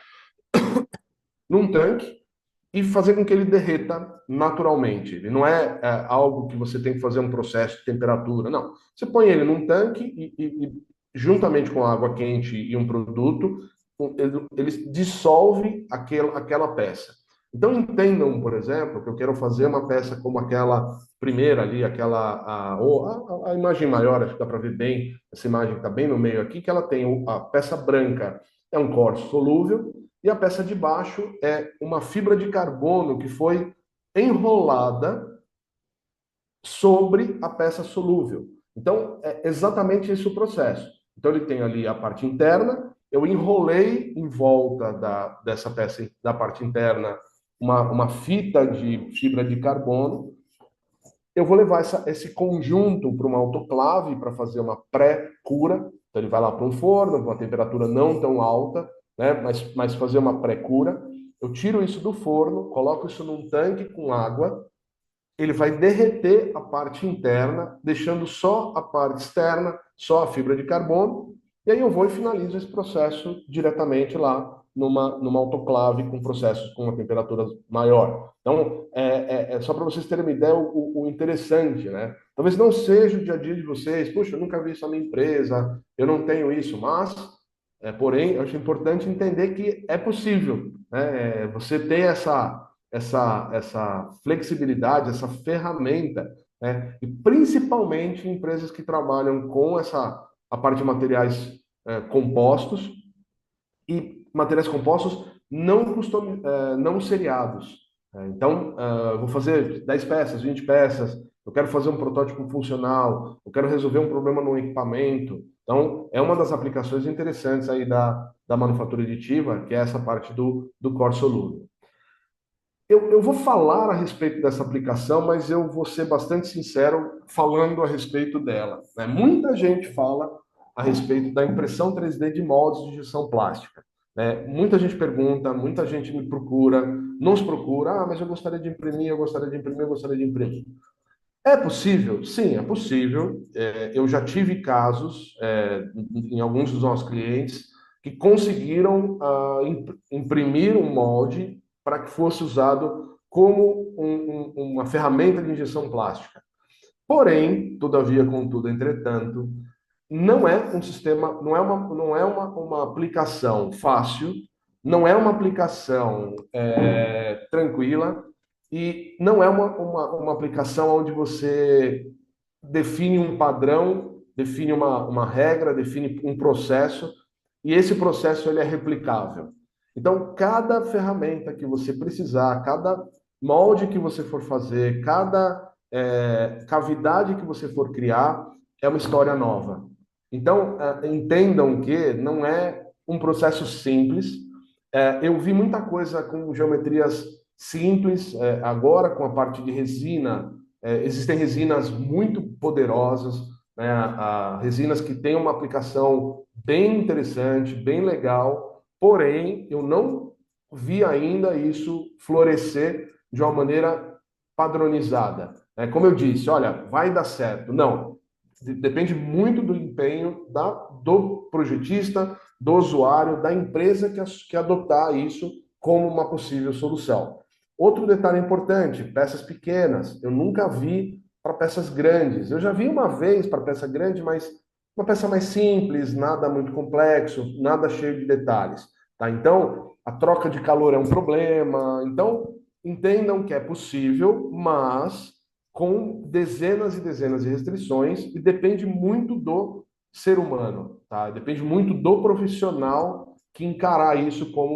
A: num tanque e fazer com que ele derreta naturalmente. Ele não é algo que você tem que fazer um processo de temperatura, não. Você põe ele num tanque e juntamente com água quente e um produto, ele dissolve aquela peça. Então entendam, por exemplo, que eu quero fazer uma peça como aquela primeira ali, a imagem maior, acho que dá para ver bem, essa imagem que está bem no meio aqui, que ela tem a peça branca, é um corte solúvel, e a peça de baixo é uma fibra de carbono que foi enrolada sobre a peça solúvel. Então, é exatamente esse o processo. Então, ele tem ali a parte interna, eu enrolei em volta dessa peça, da parte interna, uma fita de fibra de carbono. Eu vou levar esse conjunto para uma autoclave para fazer uma pré-cura. Então, ele vai lá para um forno, com uma temperatura não tão alta, né? Mas fazer uma pré-cura. Eu tiro isso do forno, coloco isso num tanque com água, ele vai derreter a parte interna, deixando só a parte externa, só a fibra de carbono, e aí eu vou e finalizo esse processo diretamente lá numa autoclave com processos com uma temperatura maior. Então, é só para vocês terem uma ideia o interessante, né? Talvez não seja o dia a dia de vocês, puxa, eu nunca vi isso na minha empresa, eu não tenho isso, mas, porém, eu acho importante entender que é possível, né? Você ter essa flexibilidade, essa ferramenta, né? E principalmente em empresas que trabalham com a parte de materiais compostos e materiais compostos não seriados. Então, eu vou fazer 10 peças, 20 peças, eu quero fazer um protótipo funcional, eu quero resolver um problema no equipamento. Então, é uma das aplicações interessantes aí da manufatura aditiva, que é essa parte do core solúvel. Eu vou falar a respeito dessa aplicação, mas eu vou ser bastante sincero falando a respeito dela, né? Muita gente fala a respeito da impressão 3D de moldes de injeção plástica, né? Muita gente pergunta, muita gente me procura, nos procura, mas eu gostaria de imprimir, eu gostaria de imprimir, eu gostaria de imprimir. É possível? Sim, é possível. Eu já tive casos, em alguns dos nossos clientes, que conseguiram imprimir um molde para que fosse usado como uma ferramenta de injeção plástica. Porém, todavia, contudo, entretanto, não é um sistema, não é uma aplicação fácil, não é uma aplicação tranquila e não é uma aplicação onde você define um padrão, define uma regra, define um processo e esse processo ele é replicável. Então, cada ferramenta que você precisar, cada molde que você for fazer, cada cavidade que você for criar, é uma história nova. Então, entendam que não é um processo simples. Eu vi muita coisa com geometrias simples, agora com a parte de resina. Existem resinas muito poderosas, né, resinas que têm uma aplicação bem interessante, bem legal, porém, eu não vi ainda isso florescer de uma maneira padronizada. Como eu disse, olha, vai dar certo. Não, depende muito do empenho do projetista, do usuário, da empresa que adotar isso como uma possível solução. Outro detalhe importante, peças pequenas. Eu nunca vi para peças grandes. Eu já vi uma vez para peça grande, mas uma peça mais simples, nada muito complexo, nada cheio de detalhes. Tá? Então, a troca de calor é um problema. Então, entendam que é possível, mas com dezenas e dezenas de restrições e depende muito do ser humano, tá? Depende muito do profissional que encarar isso como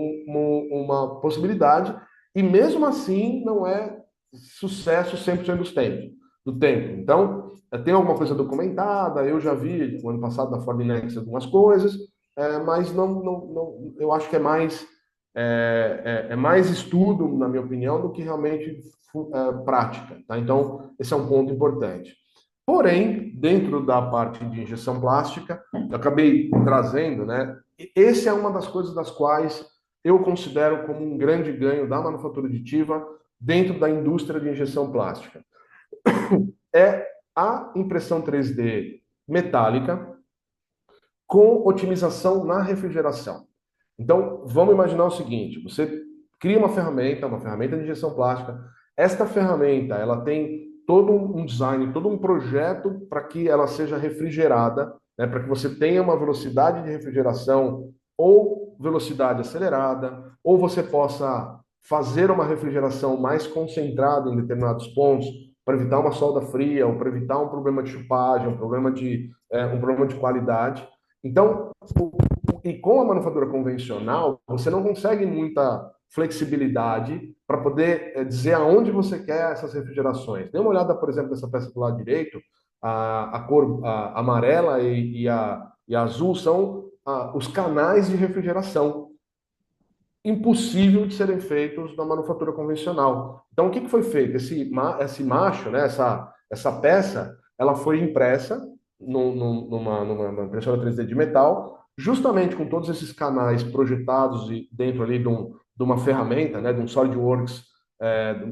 A: uma possibilidade e mesmo assim não é sucesso 100% do tempo. Então, tem alguma coisa documentada, eu já vi no ano passado na Fortinex algumas coisas, mas eu acho que é mais estudo, na minha opinião, do que realmente prática. Tá? Então, esse é um ponto importante. Porém, dentro da parte de injeção plástica, eu acabei trazendo, né? Esse é uma das coisas das quais eu considero como um grande ganho da manufatura aditiva dentro da indústria de injeção plástica. É a impressão 3D metálica com otimização na refrigeração. Então, vamos imaginar o seguinte: você cria uma ferramenta de injeção plástica. Esta ferramenta, ela tem todo um design, todo um projeto para que ela seja refrigerada, né, para que você tenha uma velocidade de refrigeração ou velocidade acelerada, ou você possa fazer uma refrigeração mais concentrada em determinados pontos para evitar uma solda fria ou para evitar um problema de chupagem, um problema de qualidade. Então, e com a manufatura convencional, você não consegue muita flexibilidade para poder dizer aonde você quer essas refrigerações. Dê uma olhada, por exemplo, nessa peça do lado direito, a cor amarela e a azul são os canais de refrigeração impossível de serem feitos na manufatura convencional. Então, o que foi feito? Esse macho, né, essa peça, ela foi impressa numa impressora 3D de metal, justamente com todos esses canais projetados e dentro ali de uma ferramenta, né, de um SolidWorks,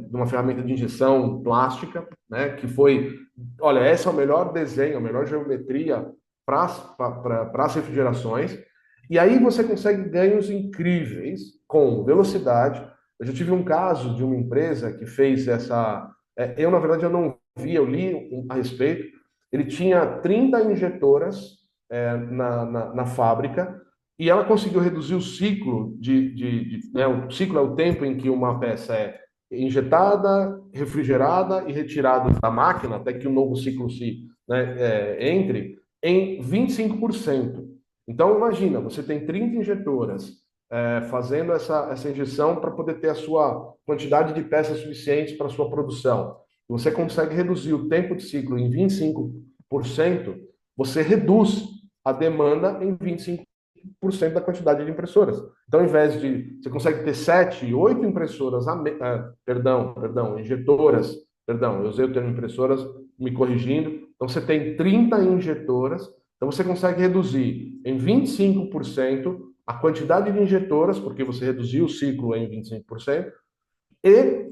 A: de uma ferramenta de injeção plástica, né, que foi, olha, esse é o melhor desenho, a melhor geometria para as refrigerações. E aí você consegue ganhos incríveis com velocidade. Eu já tive um caso de uma empresa que fez essa. Eu, na verdade, eu não vi, eu li a respeito. Ele tinha 30 injetoras na fábrica e ela conseguiu reduzir o ciclo né, o ciclo é o tempo em que uma peça é injetada, refrigerada e retirada da máquina até que o novo ciclo entre em 25%. Então, imagina, você tem 30 injetoras fazendo essa injeção para poder ter a sua quantidade de peças suficientes para a sua produção. Você consegue reduzir o tempo de ciclo em 25%, você reduz a demanda em 25% da quantidade de impressoras. Então, ao invés de você consegue ter 7, 8 impressoras, injetoras, perdão, eu usei o termo impressoras, me corrigindo. Então, você tem 30 injetoras, então você consegue reduzir em 25% a quantidade de injetoras, porque você reduziu o ciclo em 25%, e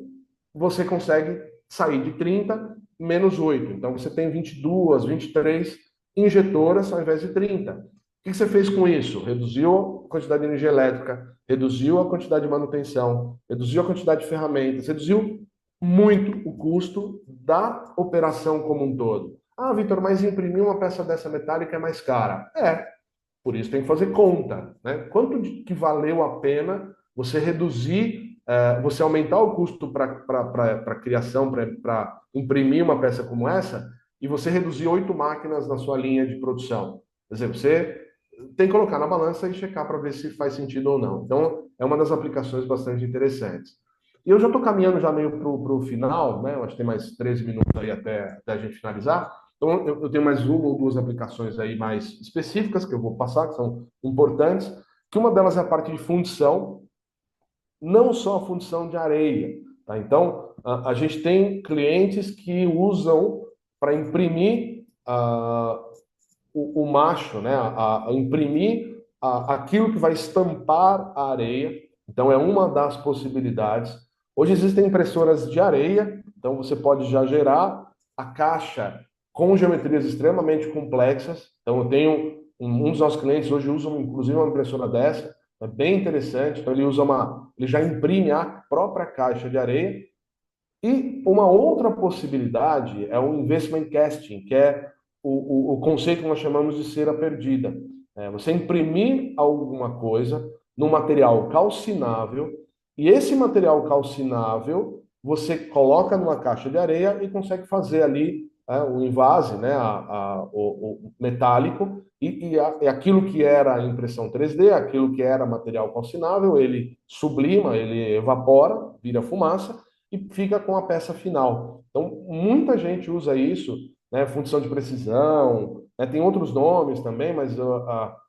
A: você consegue sair de 30 menos 8. Então você tem 22, 23 injetoras ao invés de 30. O que você fez com isso? Reduziu a quantidade de energia elétrica, reduziu a quantidade de manutenção, reduziu a quantidade de ferramentas, reduziu muito o custo da operação como um todo. Ah, Vitor, mas imprimir uma peça dessa metálica é mais cara. Por isso tem que fazer conta, né? Quanto que valeu a pena você reduzir, você aumentar o custo para criação, para imprimir uma peça como essa, e você reduzir 8 máquinas na sua linha de produção? Quer dizer, você tem que colocar na balança e checar para ver se faz sentido ou não. Então, é uma das aplicações bastante interessantes. E eu já estou caminhando já meio para o final, né? Eu acho que tem mais 13 minutos aí até a gente finalizar. Então, eu tenho mais uma ou duas aplicações aí mais específicas que eu vou passar, que são importantes, que uma delas é a parte de fundição, não só a fundição de areia, tá? Então, a gente tem clientes que usam para imprimir ah, o macho, né, a imprimir aquilo que vai estampar a areia. Então, é uma das possibilidades. Hoje existem impressoras de areia, então você pode já gerar a caixa com geometrias extremamente complexas. Então, eu tenho um dos nossos clientes hoje usam inclusive uma impressora dessa, é bem interessante. Então, ele já imprime a própria caixa de areia. E uma outra possibilidade é o investment casting, que é o conceito que nós chamamos de cera perdida. É você imprimir alguma coisa no material calcinável, e esse material calcinável você coloca numa caixa de areia e consegue fazer ali o invase, né, o metálico, e aquilo que era impressão 3D, aquilo que era material calcinável, ele sublima, ele evapora, vira fumaça, e fica com a peça final. Então, muita gente usa isso, né, função de precisão, né, tem outros nomes também, mas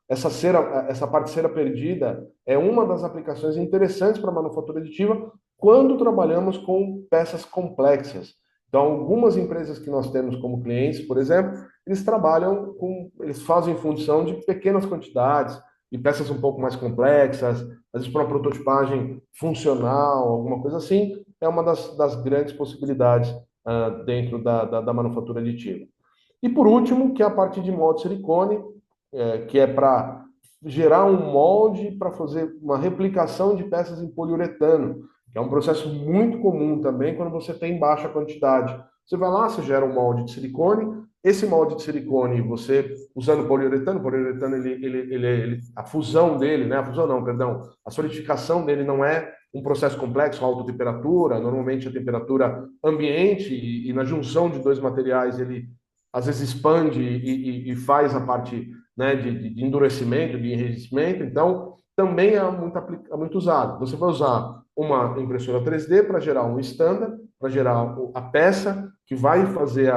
A: essa cera, essa parte de cera perdida é uma das aplicações interessantes para a manufatura aditiva quando trabalhamos com peças complexas. Então, algumas empresas que nós temos como clientes, por exemplo, eles fazem função de pequenas quantidades, de peças um pouco mais complexas, às vezes para uma prototipagem funcional, alguma coisa assim, é uma das grandes possibilidades dentro da manufatura aditiva. E por último, que é a parte de molde silicone, que é para gerar um molde para fazer uma replicação de peças em poliuretano, que é um processo muito comum também quando você tem baixa quantidade. Você vai lá, você gera um molde de silicone, esse molde de silicone, você usando poliuretano, a fusão dele, né? A fusão não, perdão, a solidificação dele não é um processo complexo, alta temperatura, normalmente a temperatura ambiente e na junção de dois materiais ele às vezes expande e faz a parte, né, de endurecimento, de enrijecimento, então também é muito usado. Você vai usar uma impressora 3D para gerar um standard, para gerar a peça que vai fazer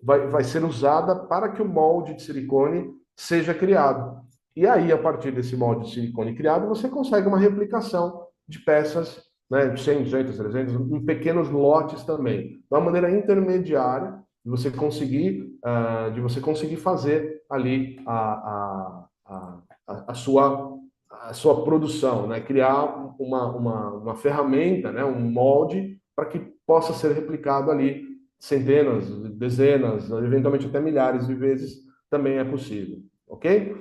A: vai ser usada para que o molde de silicone seja criado. E aí, a partir desse molde de silicone criado, você consegue uma replicação de peças, né, de 100, 200, 300, em pequenos lotes também. De uma maneira intermediária, de você conseguir fazer ali a sua produção, né? Criar uma ferramenta, né? Um molde para que possa ser replicado ali centenas, dezenas, eventualmente até milhares de vezes também é possível, ok?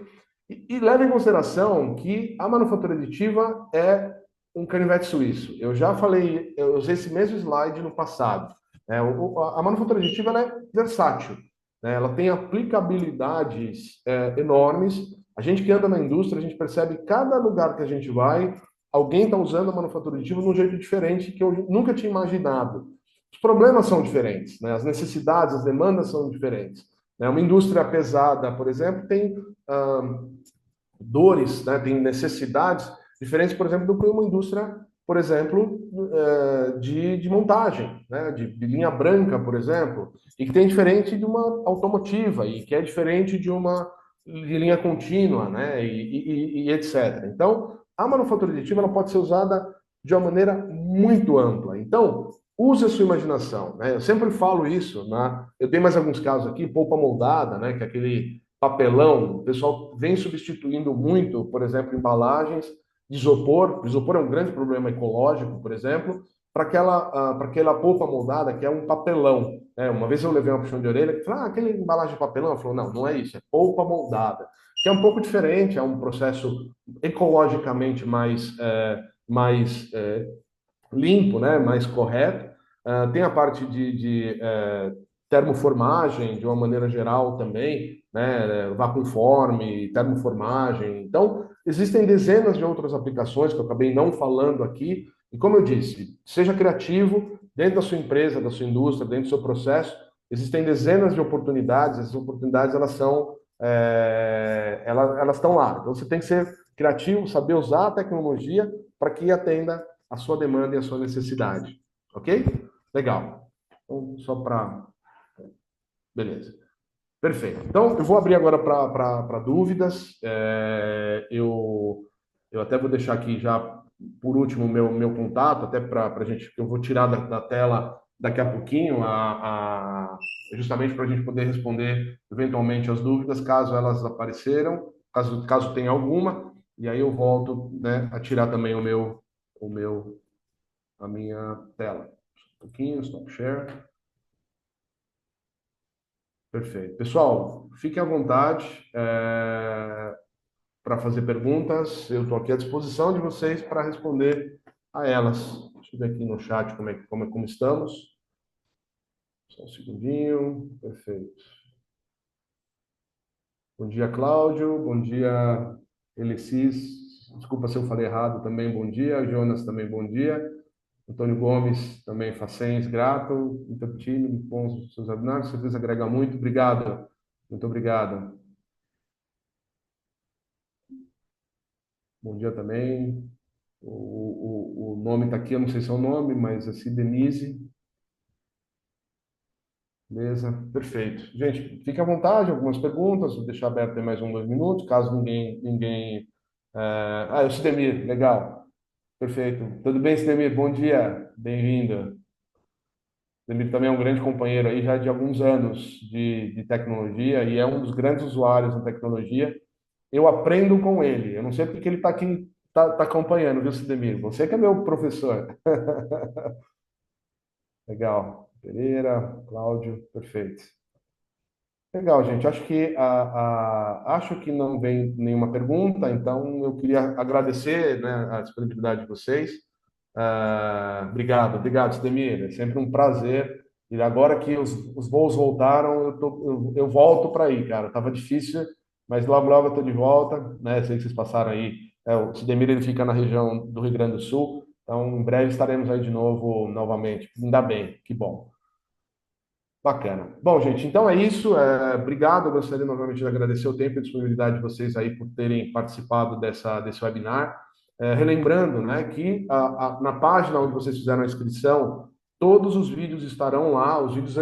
A: E leve em consideração que a manufatura aditiva é um canivete suíço. Eu já falei, eu usei esse mesmo slide no passado. A manufatura aditiva ela é versátil, né? Ela tem aplicabilidades enormes. A gente que anda na indústria, a gente percebe cada lugar que a gente vai, alguém está usando a manufatura aditiva de um jeito diferente que eu nunca tinha imaginado. Os problemas são diferentes, né? As necessidades, as demandas são diferentes. Né? Uma indústria pesada, por exemplo, tem dores, né? Tem necessidades diferentes, por exemplo, do que uma indústria, por exemplo, de montagem, né? De linha branca, por exemplo, e que tem diferente de uma automotiva, e que é diferente de uma de linha contínua, né? E etc. Então, a manufatura aditiva ela pode ser usada de uma maneira muito ampla. Então, use a sua imaginação, né? Eu sempre falo isso, né? Eu tenho mais alguns casos aqui, polpa moldada, né? Que é aquele papelão, o pessoal vem substituindo muito, por exemplo, embalagens de isopor. O isopor é um grande problema ecológico, por exemplo, para aquela polpa moldada, que é um papelão. Né? Uma vez eu levei uma puxão de orelha que falou, aquela embalagem de papelão. Ela falou, não, não é isso, é polpa moldada, que é um pouco diferente, é um processo ecologicamente mais limpo, né, mais correto. Tem a parte de termoformagem, de uma maneira geral também, né, vacuumforme, termoformagem. Então, existem dezenas de outras aplicações que eu acabei não falando aqui. E como eu disse, seja criativo dentro da sua empresa, da sua indústria, dentro do seu processo. Existem dezenas de oportunidades. Essas oportunidades elas estão lá. Então, você tem que ser criativo, saber usar a tecnologia para que atenda a sua demanda e a sua necessidade. Ok? Legal. Então, só para. Beleza. Perfeito. Então, eu vou abrir agora para dúvidas. Eu até vou deixar aqui já, por último, meu contato, até para a gente, eu vou tirar da tela daqui a pouquinho, justamente para a gente poder responder eventualmente as dúvidas, caso elas apareceram, caso tenha alguma, e aí eu volto, né, a tirar também a minha tela. Um pouquinho, stop share. Perfeito. Pessoal, fiquem à vontade para fazer perguntas. Eu estou aqui à disposição de vocês para responder a elas. Deixa eu ver aqui no chat como estamos. Só um segundinho. Perfeito. Bom dia, Cláudio. Bom dia, Elicis. Desculpa se eu falei errado também. Bom dia. Jonas também, bom dia. Antônio Gomes também, Facens, grato. Muito time, bons seus webinários. Certeza agrega muito. Obrigado. Muito obrigado. Bom dia também. O nome está aqui, eu não sei se é o nome, mas assim, Denise. Beleza, perfeito. Gente, fique à vontade, algumas perguntas, vou deixar aberto aí mais 2 minutos, caso ninguém. Ah, é o Sidemir, legal, perfeito. Tudo bem, Sidemir? Bom dia, bem-vindo. Sidemir também é um grande companheiro aí já de alguns anos de tecnologia e é um dos grandes usuários da tecnologia. Eu aprendo com ele, eu não sei porque que ele está aqui, tá acompanhando, viu, Sidemir? Você que é meu professor. Legal. Pereira, Cláudio, perfeito. Legal, gente. Acho que não vem nenhuma pergunta, então eu queria agradecer, né, a disponibilidade de vocês. Obrigado, Sidemir. É sempre um prazer. E agora que os voos voltaram, eu volto para aí, cara. Tava difícil, mas logo, logo eu estou de volta, né? Sei que vocês passaram aí. O Sidemir ele fica na região do Rio Grande do Sul, então em breve estaremos aí de novo, novamente. Ainda bem, que bom. Bacana. Bom, gente, então é isso. Obrigado. Eu gostaria novamente de agradecer o tempo e a disponibilidade de vocês aí por terem participado desse webinar. Relembrando, né, que na página onde vocês fizeram a inscrição, todos os vídeos estarão lá, os vídeos